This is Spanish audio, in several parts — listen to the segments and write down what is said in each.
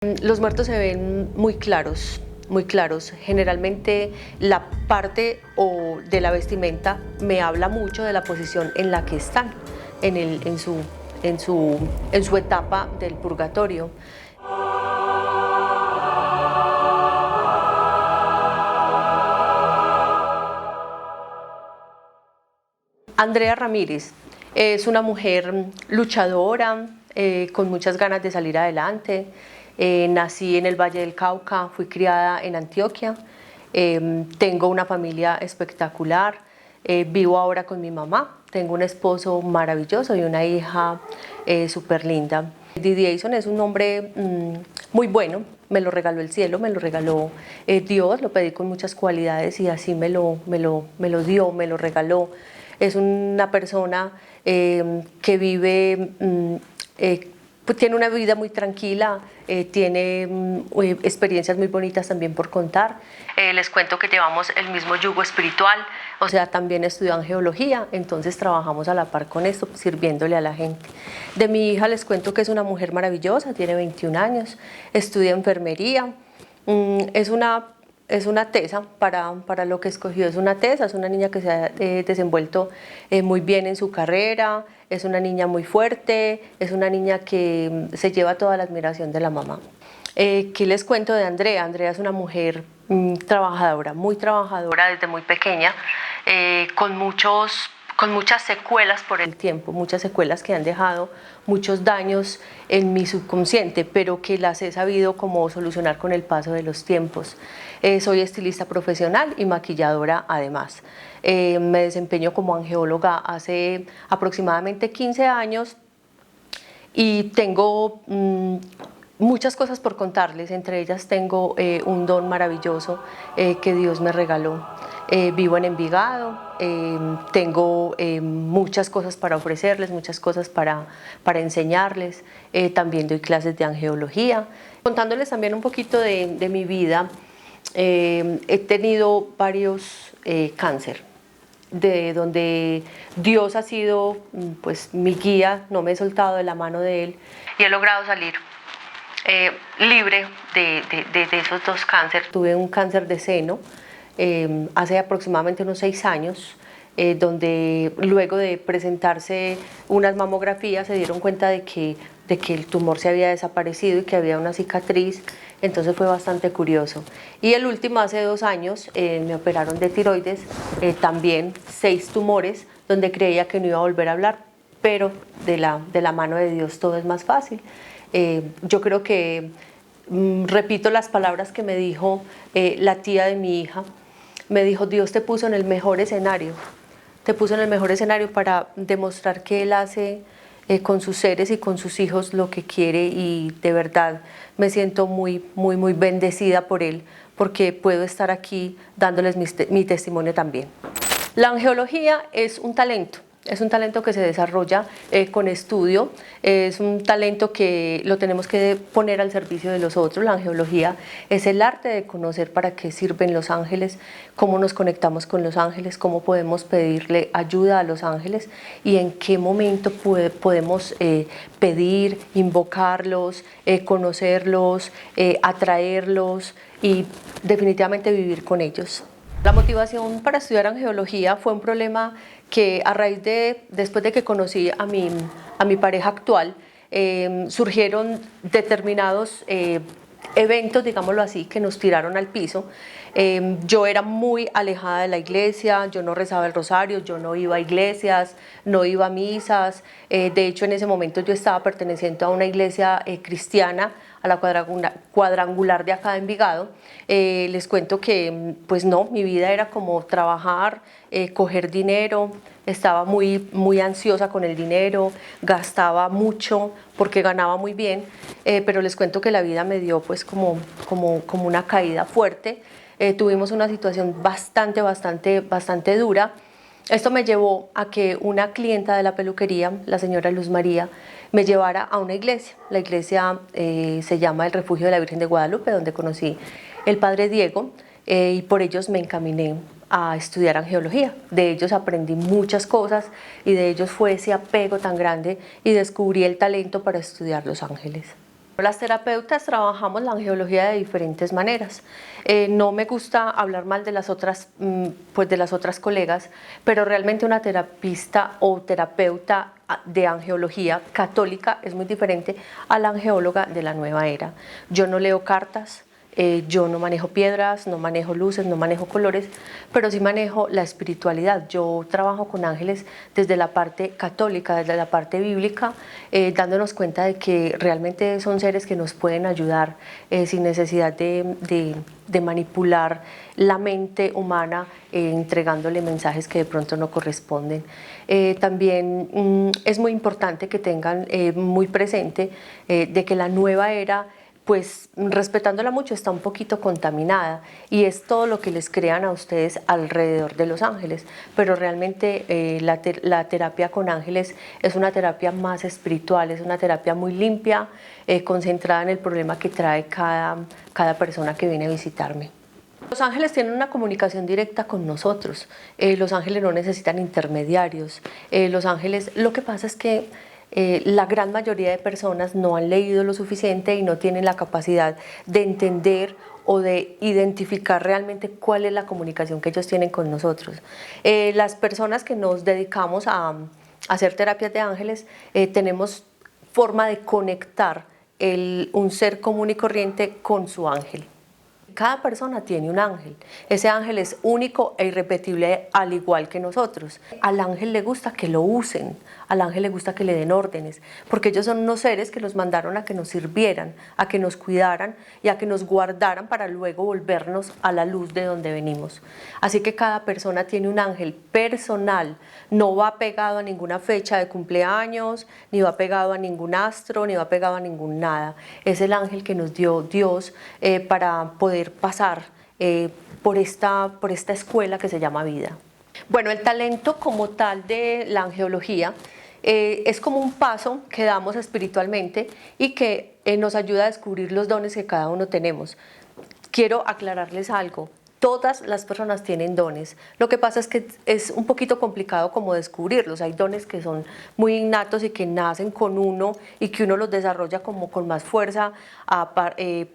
Los muertos se ven muy claros, muy claros. Generalmente la parte de la vestimenta me habla mucho de la posición en la que están, en su etapa del purgatorio. Andrea Ramírez es una mujer luchadora, con muchas ganas de salir adelante. Nací en el Valle del Cauca, fui criada en Antioquia. Tengo una familia espectacular. Vivo ahora con mi mamá. Tengo un esposo maravilloso y una hija súper linda. Didier es un hombre muy bueno. Me lo regaló el cielo, me lo regaló Dios. Lo pedí con muchas cualidades y así me lo dio, me lo regaló. Es una persona que vive, pues tiene una vida muy tranquila, tiene experiencias muy bonitas también por contar. Les cuento que llevamos el mismo yugo espiritual, o sea, también estudió angeología, entonces trabajamos a la par con esto, sirviéndole a la gente. De mi hija les cuento que es una mujer maravillosa, tiene 21 años, estudia enfermería, es una tesa para lo que escogió, es una tesa, es una niña que se ha desenvuelto muy bien en su carrera, es una niña muy fuerte, es una niña que se lleva toda la admiración de la mamá. ¿Qué les cuento de Andrea? Andrea es una mujer trabajadora, muy trabajadora desde muy pequeña, con muchas secuelas por el tiempo, muchas secuelas que han dejado muchos daños en mi subconsciente, pero que las he sabido como solucionar con el paso de los tiempos. Soy estilista profesional y maquilladora además. Me desempeño como angeóloga hace aproximadamente 15 años y tengo muchas cosas por contarles. Entre ellas tengo un don maravilloso que Dios me regaló. Vivo en Envigado, tengo muchas cosas para ofrecerles, muchas cosas para enseñarles. También doy clases de angeología. Contándoles también un poquito de mi vida, he tenido varios cáncer, de donde Dios ha sido pues mi guía, no me he soltado de la mano de Él y he logrado salir libre de esos dos cánceres. Tuve un cáncer de seno hace aproximadamente unos 6 años, donde luego de presentarse unas mamografías se dieron cuenta de que el tumor se había desaparecido y que había una cicatriz, entonces fue bastante curioso. Y el último, hace 2 años, me operaron de tiroides, también 6 tumores, donde creía que no iba a volver a hablar, pero de la mano de Dios todo es más fácil. Yo creo que, repito las palabras que me dijo la tía de mi hija, me dijo: Dios te puso en el mejor escenario, te puso en el mejor escenario para demostrar que Él hace con sus seres y con sus hijos lo que quiere, y de verdad me siento muy, muy, muy bendecida por Él, porque puedo estar aquí dándoles mi testimonio también. La angeología es un talento. Es un talento que se desarrolla con estudio, es un talento que lo tenemos que poner al servicio de los otros. La angeología es el arte de conocer para qué sirven los ángeles, cómo nos conectamos con los ángeles, cómo podemos pedirle ayuda a los ángeles y en qué momento podemos pedir, invocarlos, conocerlos, atraerlos y definitivamente vivir con ellos. La motivación para estudiar angeología fue un problema que después de que conocí a mi pareja actual, surgieron determinados eventos, digámoslo así, que nos tiraron al piso. Yo era muy alejada de la iglesia, yo no rezaba el rosario, yo no iba a iglesias, no iba a misas. De hecho, en ese momento yo estaba perteneciendo a una iglesia cristiana, a la cuadrangular de acá de Envigado. Les cuento que pues no, mi vida era como trabajar, coger dinero, estaba muy, muy ansiosa con el dinero, gastaba mucho porque ganaba muy bien, pero les cuento que la vida me dio pues como una caída fuerte. Tuvimos una situación bastante dura. Esto me llevó a que una clienta de la peluquería, la señora Luz María, me llevara a una iglesia. La iglesia se llama el Refugio de la Virgen de Guadalupe, donde conocí el padre Diego, y por ellos me encaminé a estudiar angeología. De ellos aprendí muchas cosas y de ellos fue ese apego tan grande y descubrí el talento para estudiar los ángeles. Las terapeutas trabajamos la angeología de diferentes maneras. No me gusta hablar mal de las otras, pues de las otras colegas, pero realmente una terapista o terapeuta de angeología católica es muy diferente a la angeóloga de la nueva era. Yo no leo cartas. Yo no manejo piedras, no manejo luces, no manejo colores, pero sí manejo la espiritualidad. Yo trabajo con ángeles desde la parte católica, desde la parte bíblica, dándonos cuenta de que realmente son seres que nos pueden ayudar sin necesidad de manipular la mente humana, entregándole mensajes que de pronto no corresponden. También es muy importante que tengan muy presente de que la nueva era, pues respetándola mucho, está un poquito contaminada y es todo lo que les crean a ustedes alrededor de los ángeles, pero realmente la terapia con ángeles es una terapia más espiritual, es una terapia muy limpia, concentrada en el problema que trae cada persona que viene a visitarme. Los ángeles tienen una comunicación directa con nosotros, los ángeles no necesitan intermediarios, los ángeles, lo que pasa es que la gran mayoría de personas no han leído lo suficiente y no tienen la capacidad de entender o de identificar realmente cuál es la comunicación que ellos tienen con nosotros. Las personas que nos dedicamos a hacer terapias de ángeles tenemos forma de conectar un ser común y corriente con su ángel. Cada persona tiene un ángel. Ese ángel es único e irrepetible al igual que nosotros. Al ángel le gusta que lo usen, al ángel le gusta que le den órdenes, porque ellos son unos seres que los mandaron a que nos sirvieran, a que nos cuidaran y a que nos guardaran para luego volvernos a la luz de donde venimos. Así que cada persona tiene un ángel personal, no va pegado a ninguna fecha de cumpleaños, ni va pegado a ningún astro, ni va pegado a ningún nada. Es el ángel que nos dio Dios para poder pasar por esta escuela que se llama vida. Bueno, el talento como tal de la angeología es como un paso que damos espiritualmente y que nos ayuda a descubrir los dones que cada uno tenemos. Quiero aclararles algo. Todas las personas tienen dones. Lo que pasa es que es un poquito complicado como descubrirlos. Hay dones que son muy innatos y que nacen con uno y que uno los desarrolla como con más fuerza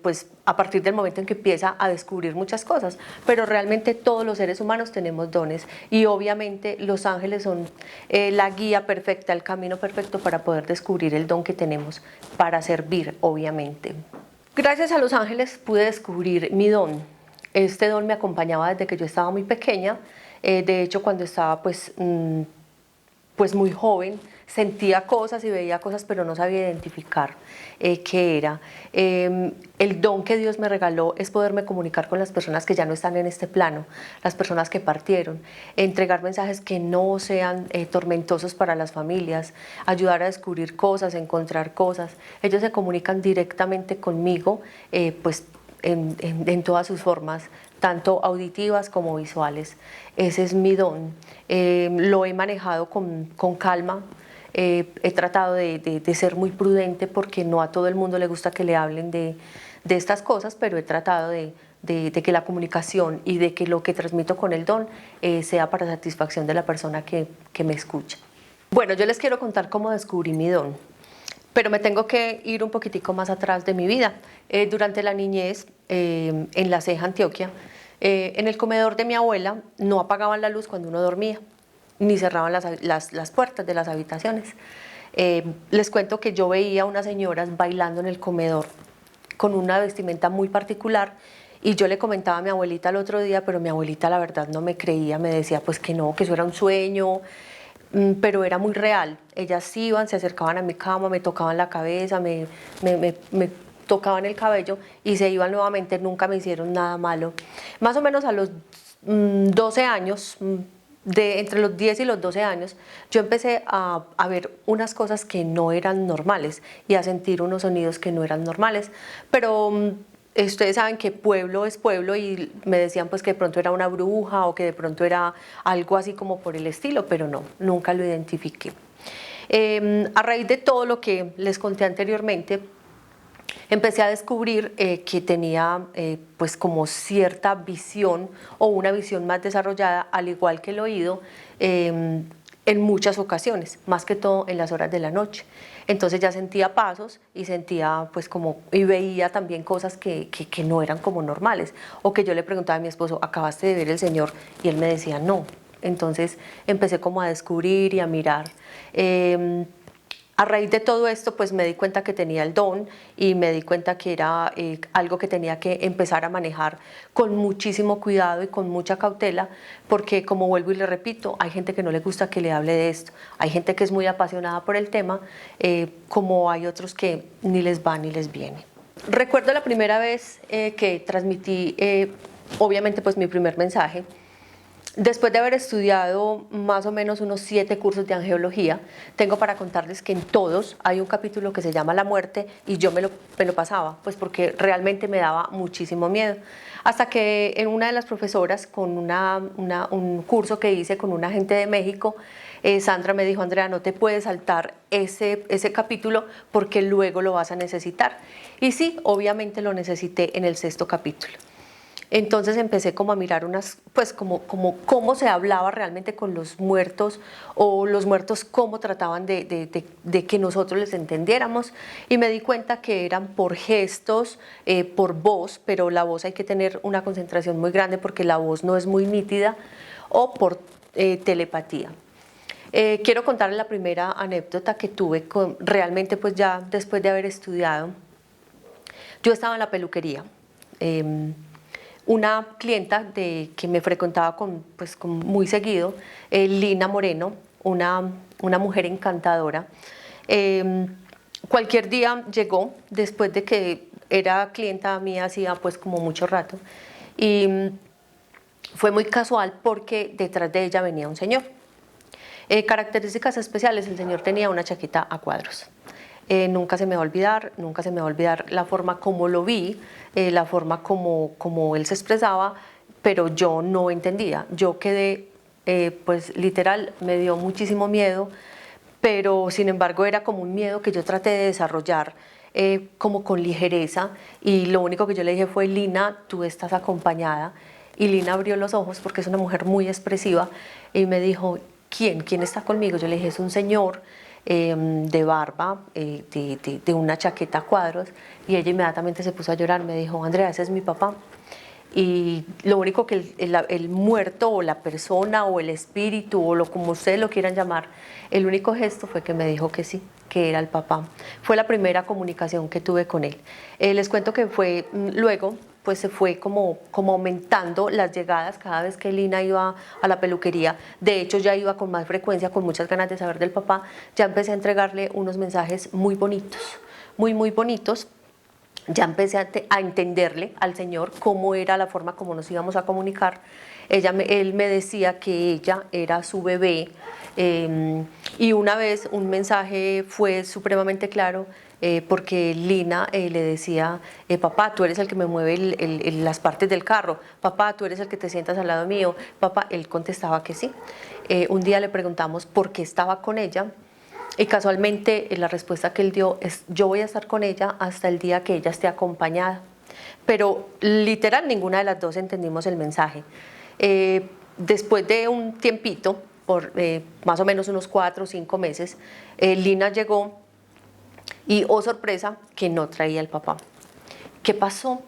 pues a partir del momento en que empieza a descubrir muchas cosas. Pero realmente todos los seres humanos tenemos dones y obviamente los ángeles son la guía perfecta, el camino perfecto para poder descubrir el don que tenemos para servir, obviamente. Gracias a los ángeles pude descubrir mi don. Este don me acompañaba desde que yo estaba muy pequeña. De hecho, cuando estaba pues muy joven, sentía cosas y veía cosas, pero no sabía identificar qué era. El don que Dios me regaló es poderme comunicar con las personas que ya no están en este plano, las personas que partieron, entregar mensajes que no sean tormentosos para las familias, ayudar a descubrir cosas, encontrar cosas. Ellos se comunican directamente conmigo, pues en todas sus formas, tanto auditivas como visuales. Ese es mi don. Lo he manejado con calma. He tratado de ser muy prudente porque no a todo el mundo le gusta que le hablen de estas cosas, pero he tratado de que la comunicación y de que lo que transmito con el don sea para satisfacción de la persona que me escucha. Bueno, yo les quiero contar cómo descubrí mi don. Pero me tengo que ir un poquitico más atrás de mi vida. Durante la niñez, en La Ceja, Antioquia, en el comedor de mi abuela no apagaban la luz cuando uno dormía, ni cerraban las puertas de las habitaciones. Les cuento que yo veía a unas señoras bailando en el comedor con una vestimenta muy particular y yo le comentaba a mi abuelita el otro día, pero mi abuelita la verdad no me creía, me decía pues que no, que eso era un sueño, pero era muy real. Ellas iban, se acercaban a mi cama, me tocaban la cabeza, me tocaban el cabello y se iban nuevamente, nunca me hicieron nada malo. Más o menos a los 12 años, entre los 10 y los 12 años, yo empecé a ver unas cosas que no eran normales y a sentir unos sonidos que no eran normales, pero ustedes saben que pueblo es pueblo y me decían pues que de pronto era una bruja o que de pronto era algo así como por el estilo, pero no, nunca lo identifiqué. A raíz de todo lo que les conté anteriormente, empecé a descubrir que tenía pues como cierta visión o una visión más desarrollada, al igual que el oído. en muchas ocasiones, más que todo en las horas de la noche. Entonces ya sentía pasos y sentía pues como, y veía también cosas que no eran como normales, o que yo le preguntaba a mi esposo, ¿acabaste de ver el Señor? Y él me decía, no. Entonces empecé como a descubrir y a mirar. A raíz de todo esto, pues me di cuenta que tenía el don y me di cuenta que era algo que tenía que empezar a manejar con muchísimo cuidado y con mucha cautela, porque como vuelvo y le repito, hay gente que no le gusta que le hable de esto, hay gente que es muy apasionada por el tema, como hay otros que ni les va ni les viene. Recuerdo la primera vez que transmití, obviamente pues mi primer mensaje. Después de haber estudiado más o menos unos 7 cursos de angeología, tengo para contarles que en todos hay un capítulo que se llama La muerte y yo me lo pasaba, pues porque realmente me daba muchísimo miedo. Hasta que en una de las profesoras, con un curso que hice con una agente de México, Sandra me dijo, Andrea, no te puedes saltar ese capítulo porque luego lo vas a necesitar. Y sí, obviamente lo necesité en el 6.º capítulo. Entonces empecé como a mirar pues como cómo se hablaba realmente con los muertos, o los muertos cómo trataban de que nosotros les entendiéramos, y me di cuenta que eran por gestos, por voz, pero la voz hay que tener una concentración muy grande porque la voz no es muy nítida, o por telepatía. Quiero contarles la primera anécdota que tuve realmente pues ya después de haber estudiado. Yo estaba en la peluquería. Una clienta que me frecuentaba pues, muy seguido, Lina Moreno, una mujer encantadora. Cualquier día llegó, después de que era clienta mía hacía pues como mucho rato, y fue muy casual porque detrás de ella venía un señor. Características especiales: el señor tenía una chaqueta a cuadros. Nunca se me va a olvidar, nunca se me va a olvidar la forma como lo vi, la forma como él se expresaba, pero yo no entendía. Yo quedé, pues literal, me dio muchísimo miedo, pero sin embargo era como un miedo que yo traté de desarrollar como con ligereza, y lo único que yo le dije fue, Lina, tú estás acompañada. Y Lina abrió los ojos porque es una mujer muy expresiva y me dijo, ¿quién está conmigo? Yo le dije, es un señor de barba, de una chaqueta a cuadros, y ella inmediatamente se puso a llorar. Me dijo, Andrea, ese es mi papá. Y lo único que el muerto, o la persona, o el espíritu, o como ustedes lo quieran llamar, el único gesto fue que me dijo que sí, que era el papá. Fue la primera comunicación que tuve con él. Les cuento que fue luego, pues se fue como aumentando las llegadas cada vez que Lina iba a la peluquería. De hecho, ya iba con más frecuencia, con muchas ganas de saber del papá. Ya empecé a entregarle unos mensajes muy bonitos, muy bonitos. Ya empecé a entenderle al Señor cómo era la forma como nos íbamos a comunicar. Él me decía que ella era su bebé, y una vez un mensaje fue supremamente claro, porque Lina le decía, papá, tú eres el que me mueve las partes del carro, papá, tú eres el que te sientas al lado mío, papá. Él contestaba que sí. Un día le preguntamos por qué estaba con ella, y casualmente la respuesta que él dio es, yo voy a estar con ella hasta el día que ella esté acompañada. Pero literal ninguna de las dos entendimos el mensaje. Después de un tiempito, por más o menos unos 4 o 5 meses, Lina llegó y, oh sorpresa, que no traía el papá. ¿Qué pasó?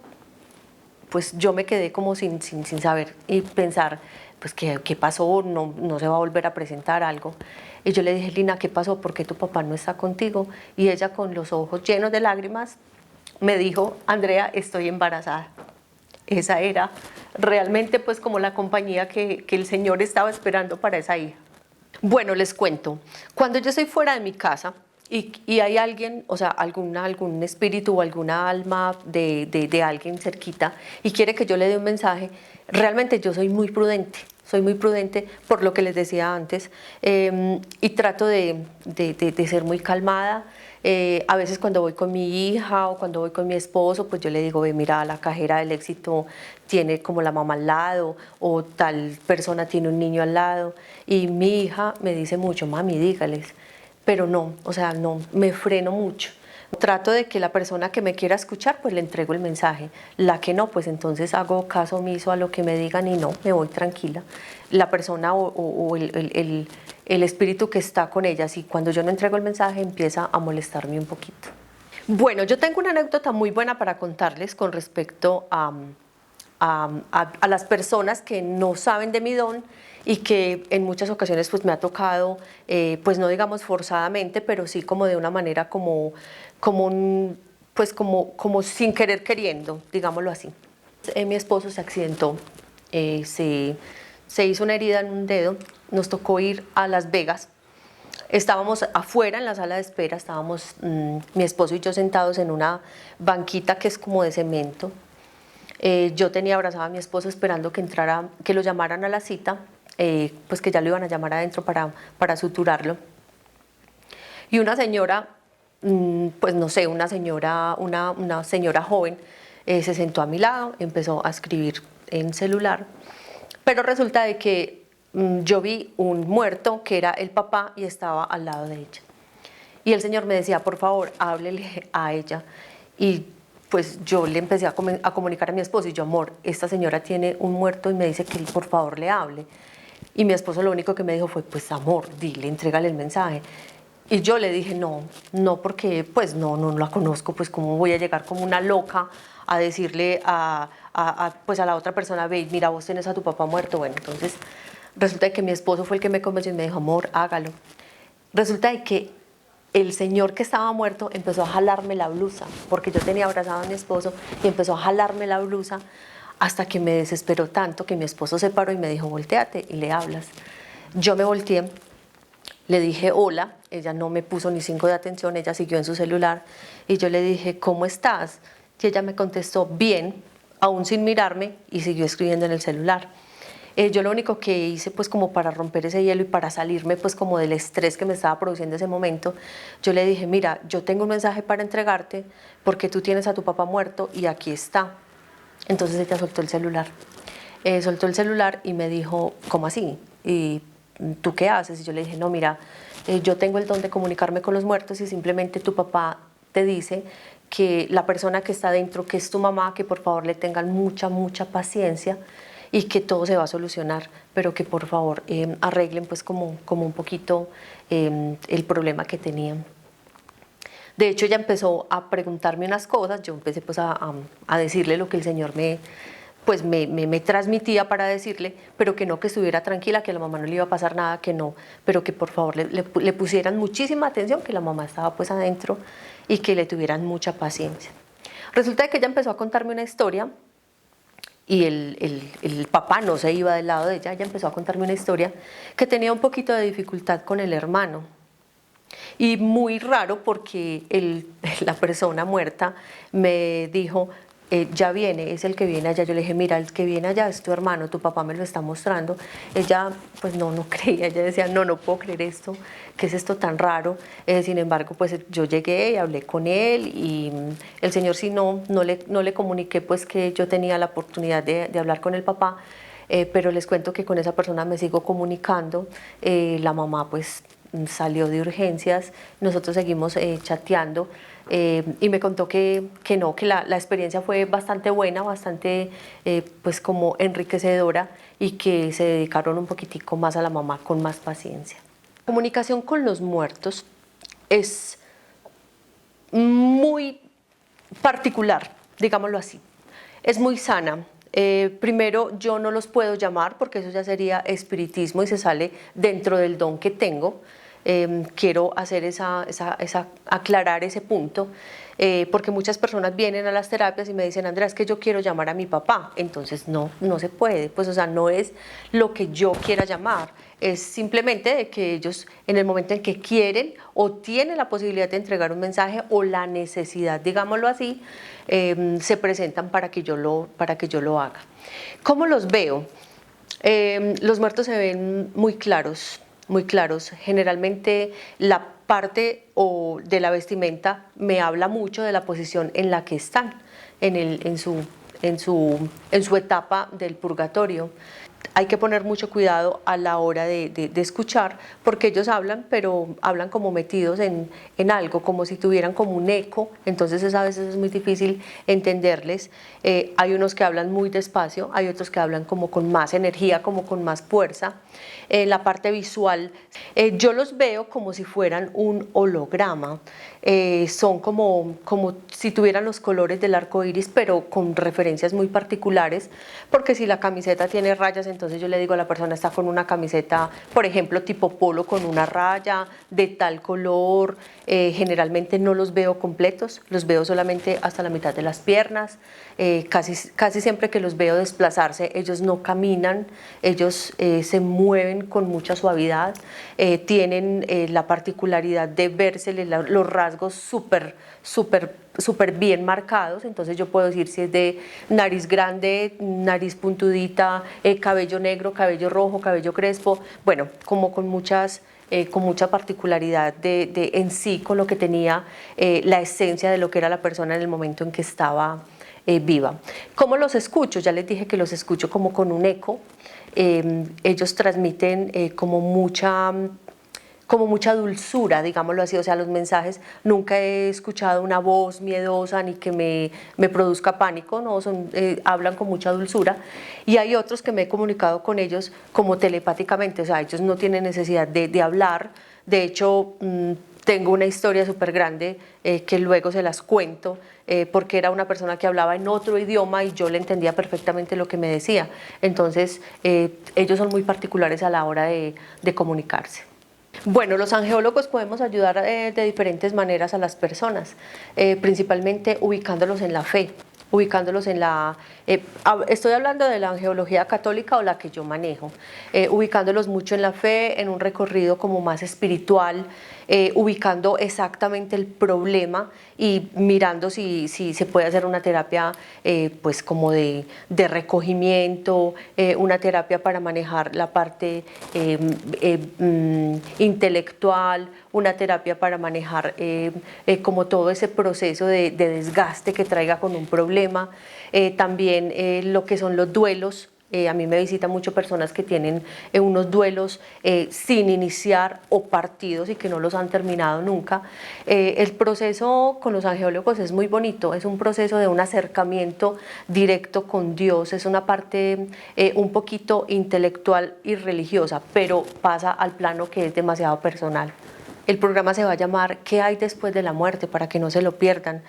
Pues yo me quedé como sin saber y pensar, pues ¿qué pasó? No se va a volver a presentar algo. Y yo le dije, Lina, ¿qué pasó? ¿Por qué tu papá no está contigo? Y ella, con los ojos llenos de lágrimas, me dijo, Andrea, estoy embarazada. Esa era realmente pues como la compañía que el Señor estaba esperando para esa hija. Bueno, les cuento, cuando yo estoy fuera de mi casa y hay alguien, o sea, algún espíritu o alguna alma de alguien cerquita y quiere que yo le dé un mensaje, realmente yo soy muy prudente por lo que les decía antes, y trato de ser muy calmada. A veces cuando voy con mi hija o cuando voy con mi esposo, pues yo le digo, ve, mira, la cajera del Éxito tiene como la mamá al lado, o tal persona tiene un niño al lado, y mi hija me dice mucho, mami, dígales, pero no, o sea, no, me freno mucho. Trato de que la persona que me quiera escuchar, pues le entrego el mensaje. La que no, pues entonces hago caso omiso a lo que me digan y no, me voy tranquila. La persona o el espíritu que está con ellas, y cuando yo no entrego el mensaje empieza a molestarme un poquito. Bueno, yo tengo una anécdota muy buena para contarles con respecto a las personas que no saben de mi don y que en muchas ocasiones pues me ha tocado, pues no digamos forzadamente, pero sí como de una manera como sin querer queriendo, digámoslo así. Mi esposo se accidentó, se hizo una herida en un dedo, nos tocó ir a Las Vegas. Estábamos afuera en la sala de espera, estábamos mi esposo y yo sentados en una banquita que es como de cemento. Yo tenía abrazada a mi esposo esperando que entrara, que lo llamaran a la cita, pues que ya lo iban a llamar adentro para suturarlo. Y una señora, pues no sé, una señora joven, se sentó a mi lado, empezó a escribir en celular, pero resulta de que yo vi un muerto que era el papá y estaba al lado de ella. Y el Señor me decía, por favor, háblele a ella. Y pues yo le empecé a comunicar a mi esposo y yo, amor, esta señora tiene un muerto y me dice que por favor le hable. Y mi esposo lo único que me dijo fue, pues amor, dile, entrégale el mensaje. Y yo le dije, no, porque pues no la conozco, pues cómo voy a llegar como una loca a decirle pues a la otra persona, ve, mira, vos tenés a tu papá muerto. Bueno, entonces resulta que mi esposo fue el que me convenció y me dijo, amor, hágalo. Resulta de que el señor que estaba muerto empezó a jalarme la blusa, porque yo tenía abrazado a mi esposo, y empezó a jalarme la blusa hasta que me desesperó tanto que mi esposo se paró y me dijo, volteate y le hablas. Yo me volteé, le dije hola, ella no me puso ni 5 de atención, ella siguió en su celular, y yo le dije, ¿cómo estás? Y ella me contestó, bien, aún sin mirarme, y siguió escribiendo en el celular. Yo lo único que hice pues como para romper ese hielo y para salirme pues como del estrés que me estaba produciendo ese momento, yo le dije, mira, yo tengo un mensaje para entregarte porque tú tienes a tu papá muerto y aquí está. Entonces ella soltó el celular. Soltó el celular y me dijo, ¿cómo así? ¿Y tú qué haces? Y yo le dije, no, mira, yo tengo el don de comunicarme con los muertos y simplemente tu papá te dice que la persona que está dentro, que es tu mamá, que por favor le tengan mucha paciencia y que todo se va a solucionar, pero que por favor arreglen pues como un poquito el problema que tenían. De hecho, ella empezó a preguntarme unas cosas, yo empecé pues a decirle lo que el Señor me transmitía para decirle, pero que no, que estuviera tranquila, que a la mamá no le iba a pasar nada, que no, pero que por favor le pusieran muchísima atención, que la mamá estaba pues adentro y que le tuvieran mucha paciencia. Resulta que ella empezó a contarme una historia y el papá no se iba del lado de ella. Ella empezó a contarme una historia que tenía un poquito de dificultad con el hermano. Y muy raro porque la persona muerta me dijo, ya viene, es el que viene allá. Yo le dije, mira, el que viene allá es tu hermano, tu papá me lo está mostrando. Ella pues no creía, ella decía, no puedo creer esto, ¿qué es esto tan raro? Sin embargo, pues yo llegué y hablé con él y el señor sí no le comuniqué pues que yo tenía la oportunidad de hablar con el papá. Pero les cuento que con esa persona me sigo comunicando. La mamá pues salió de urgencias, nosotros seguimos chateando y me contó que la experiencia fue bastante buena, bastante pues como enriquecedora y que se dedicaron un poquitico más a la mamá con más paciencia. La comunicación con los muertos es muy particular, digámoslo así, es muy sana. Primero, yo no los puedo llamar porque eso ya sería espiritismo y se sale dentro del don que tengo. Quiero hacer aclarar ese punto, porque muchas personas vienen a las terapias y me dicen, Andrea, es que yo quiero llamar a mi papá. Entonces no se puede, pues o sea, no es lo que yo quiera llamar, es simplemente de que ellos en el momento en que quieren o tienen la posibilidad de entregar un mensaje o la necesidad, digámoslo así, se presentan para que yo lo haga. ¿Cómo los veo? Los muertos se ven muy claros, muy claros. Generalmente la parte de la vestimenta me habla mucho de la posición en la que están en su etapa del purgatorio. hay que poner mucho cuidado a la hora de escuchar, porque ellos hablan, pero hablan como metidos en algo, como si tuvieran como un eco, entonces a veces es muy difícil entenderles. Hay unos que hablan muy despacio, hay otros que hablan como con más energía, como con más fuerza. En la parte visual, yo los veo como si fueran un holograma, son como si tuvieran los colores del arco iris, pero con referencias muy particulares, porque si la camiseta tiene rayas, entonces yo le digo a la persona, está con una camiseta, por ejemplo, tipo polo con una raya, de tal color. Generalmente no los veo completos, los veo solamente hasta la mitad de las piernas. Casi siempre que los veo desplazarse, ellos no caminan, ellos se mueven con mucha suavidad, tienen la particularidad de verse los rasgos súper bien marcados, entonces yo puedo decir si es de nariz grande, nariz puntudita, cabello negro, cabello rojo, cabello crespo, bueno, como con mucha particularidad en sí, con lo que tenía la esencia de lo que era la persona en el momento en que estaba viva. ¿Cómo los escucho? Ya les dije que los escucho como con un eco. Ellos transmiten como mucha dulzura, digámoslo así, o sea, los mensajes, nunca he escuchado una voz miedosa ni que me produzca pánico, no, hablan con mucha dulzura. Y hay otros que me he comunicado con ellos como telepáticamente, o sea, ellos no tienen necesidad de hablar. De hecho, tengo una historia súper grande que luego se las cuento, porque era una persona que hablaba en otro idioma y yo le entendía perfectamente lo que me decía. Entonces, ellos son muy particulares a la hora de comunicarse. Bueno, los angeólogos podemos ayudar de diferentes maneras a las personas, principalmente ubicándolos en la fe, ubicándolos en estoy hablando de la angeología católica o la que yo manejo, ubicándolos mucho en la fe, en un recorrido como más espiritual, ubicando exactamente el problema y mirando si se puede hacer una terapia pues como de recogimiento, una terapia para manejar la parte intelectual, una terapia para manejar como todo ese proceso de desgaste que traiga con un problema, también lo que son los duelos. A mí me visitan mucho personas que tienen unos duelos sin iniciar o partidos y que no los han terminado nunca. El proceso con los angeólogos es muy bonito, es un proceso de un acercamiento directo con Dios, es una parte un poquito intelectual y religiosa, pero pasa al plano que es demasiado personal. El programa se va a llamar ¿Qué hay después de la muerte? Para que no se lo pierdan.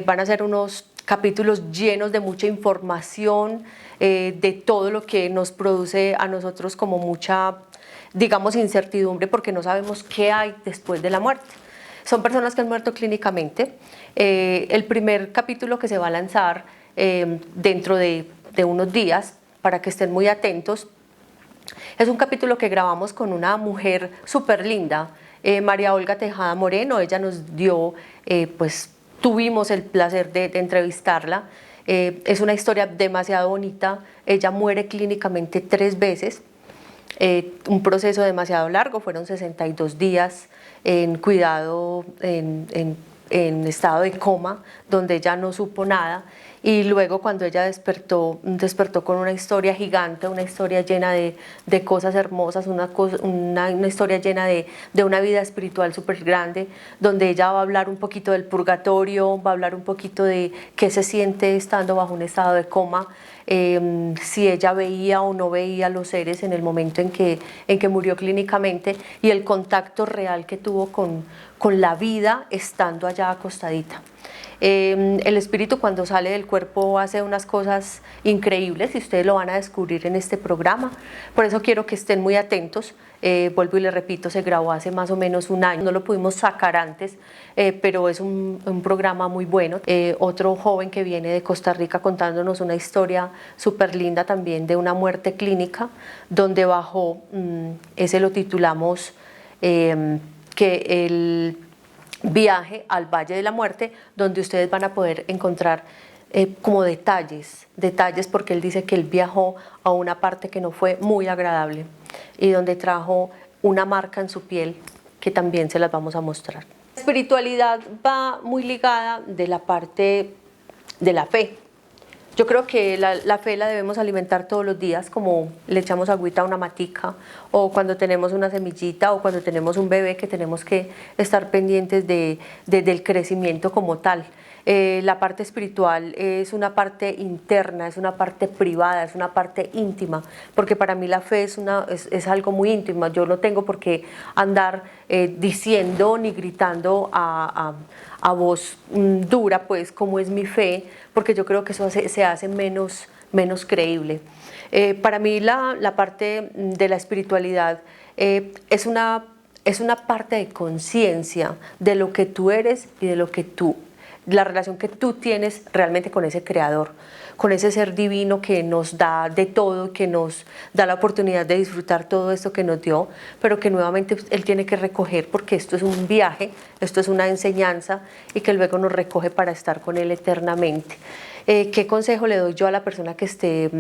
Van a ser unos capítulos llenos de mucha información, de todo lo que nos produce a nosotros como mucha, digamos, incertidumbre, porque no sabemos qué hay después de la muerte. Son personas que han muerto clínicamente. El primer capítulo que se va a lanzar dentro de unos días, para que estén muy atentos, es un capítulo que grabamos con una mujer súper linda, María Olga Tejada Moreno. Ella nos dio, pues tuvimos el placer de entrevistarla. Es una historia demasiado bonita. Ella muere clínicamente 3 veces, un proceso demasiado largo, fueron 62 días en cuidado, en estado de coma, donde ella no supo nada. Y luego cuando ella despertó con una historia gigante, una historia llena de cosas hermosas, una historia llena de una vida espiritual súper grande, donde ella va a hablar un poquito del purgatorio, va a hablar un poquito de qué se siente estando bajo un estado de coma, si ella veía o no veía los seres en el momento en que murió clínicamente, y el contacto real que tuvo con la vida estando allá acostadita. El espíritu cuando sale del cuerpo hace unas cosas increíbles y ustedes lo van a descubrir en este programa. Por eso quiero que estén muy atentos. Vuelvo y les repito, se grabó hace más o menos un año, no lo pudimos sacar antes, pero es un programa muy bueno. Otro joven que viene de Costa Rica contándonos una historia súper linda también de una muerte clínica, donde bajó, ese lo titulamos que el viaje al Valle de la Muerte, donde ustedes van a poder encontrar como detalles, porque él dice que él viajó a una parte que no fue muy agradable y donde trajo una marca en su piel que también se las vamos a mostrar. La espiritualidad va muy ligada de la parte de la fe. Yo creo que la fe la debemos alimentar todos los días, como le echamos agüita a una matica, o cuando tenemos una semillita, o cuando tenemos un bebé, que tenemos que estar pendientes del crecimiento como tal. La parte espiritual es una parte interna, es una parte privada, es una parte íntima, porque para mí la fe es algo muy íntimo. Yo no tengo por qué andar diciendo ni gritando a voz dura, pues, cómo es mi fe, porque yo creo que eso se hace menos creíble. Para mí la parte de la espiritualidad es una parte de conciencia de lo que tú eres y de la relación que tú tienes realmente con ese creador, con ese ser divino que nos da de todo, que nos da la oportunidad de disfrutar todo esto que nos dio, pero que nuevamente Él tiene que recoger, porque esto es un viaje, esto es una enseñanza, y que luego nos recoge para estar con Él eternamente. ¿Qué consejo le doy yo a la persona que esté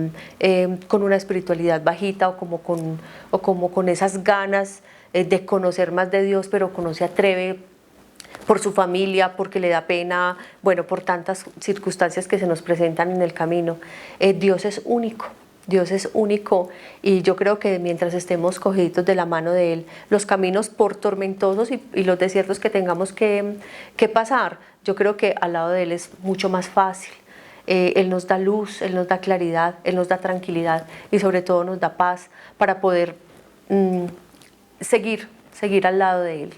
con una espiritualidad bajita, o como con esas ganas de conocer más de Dios, pero que no se atreve por su familia, porque le da pena, bueno, por tantas circunstancias que se nos presentan en el camino? Dios es único. Dios es único, y yo creo que mientras estemos cogidos de la mano de Él, los caminos por tormentosos y los desiertos que tengamos que pasar, yo creo que al lado de Él es mucho más fácil. Él nos da luz, Él nos da claridad, Él nos da tranquilidad, y sobre todo nos da paz para poder seguir al lado de Él.